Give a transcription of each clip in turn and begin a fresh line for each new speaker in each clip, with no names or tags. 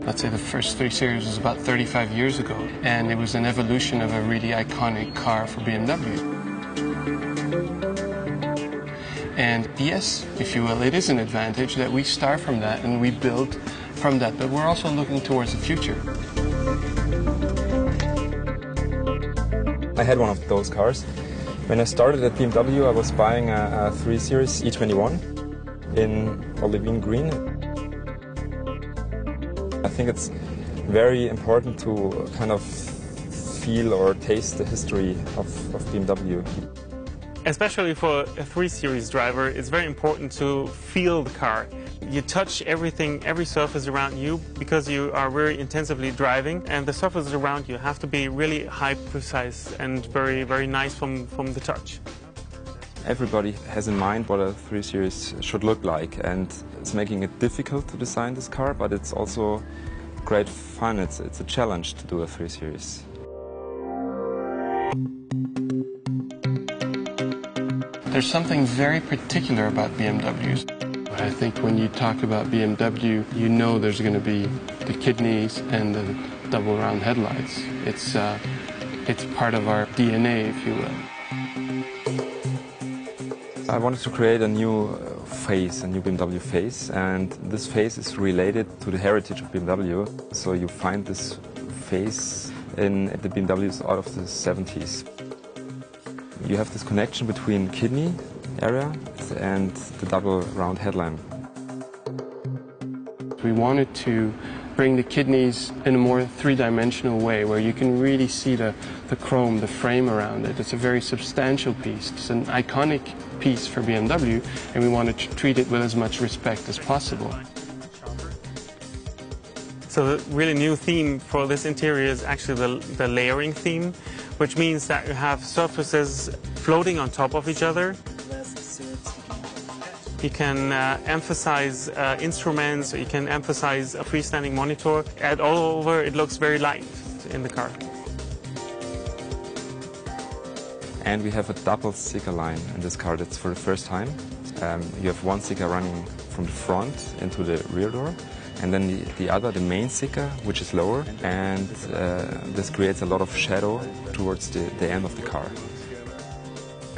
Let's say the first 3 Series was about 35 years ago, and it was an evolution of a really iconic car for BMW. And yes, if you will, it is an advantage that we start from that and we build from that, but we're also looking towards the future.
I had one of those cars. When I started at BMW, I was buying a 3 Series E21 in olivine green. I think it's very important to kind of feel or taste the history of BMW.
Especially for a 3 Series driver, it's very important to feel the car. You touch everything, every surface around you, because you are very intensively driving, and the surfaces around you have to be really high precise and very, very nice from the touch.
Everybody has in mind what a 3 Series should look like, and it's making it difficult to design this car, but it's also great fun. It's a challenge to do a 3 Series.
There's something very particular about BMWs. I think when you talk about BMW, you know there's going to be the kidneys and the double round headlights. It's part of our DNA, if you will.
I wanted to create a new face, a new BMW face, and this face is related to the heritage of BMW. So you find this face in the BMWs out of the 70s. You have this connection between kidney area and the double round headlamp.
We wanted to bring the kidneys in a more three-dimensional way, where you can really see the chrome, the frame around it. It's a very substantial piece. It's an iconic piece for BMW, and we wanted to treat it with as much respect as possible.
So the really new theme for this interior is actually the layering theme, which means that you have surfaces floating on top of each other. You can emphasize instruments, you can emphasize a freestanding monitor, and all over it looks very light in the car.
And we have a double sticker line in this car. That's for the first time. You have one sticker running from the front into the rear door, and then the other, the main sticker, which is lower, and this creates a lot of shadow towards the end of the car.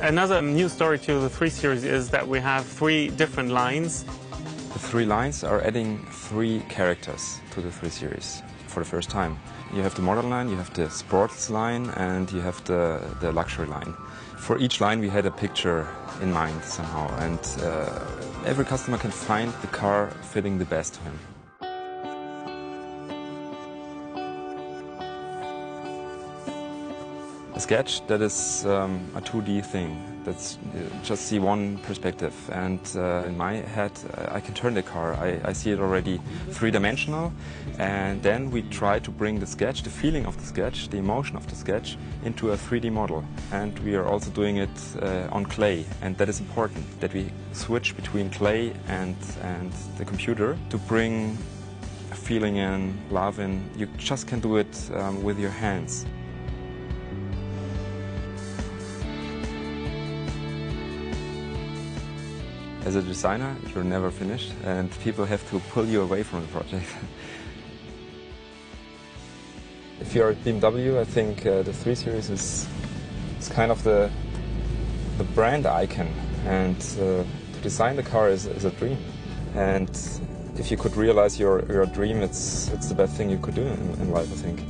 Another new story to the 3 Series is that we have 3 different lines.
The 3 lines are adding 3 characters to the 3 Series for the first time. You have the modern line, you have the sports line, and you have the luxury line. For each line we had a picture in mind somehow, and every customer can find the car fitting the best to him. A sketch, that is a 2D thing. That's just see one perspective, and in my head I can turn the car. I see it already three-dimensional, and then we try to bring the sketch, the feeling of the sketch, the emotion of the sketch, into a 3D model. And we are also doing it on clay, and that is important, that we switch between clay and the computer to bring a feeling in, love in. You just can do it with your hands. As a designer, you're never finished, and people have to pull you away from the project. If you're at BMW, I think the 3 Series is kind of the brand icon, and to design the car is a dream. And if you could realize your dream, it's the best thing you could do in life, I think.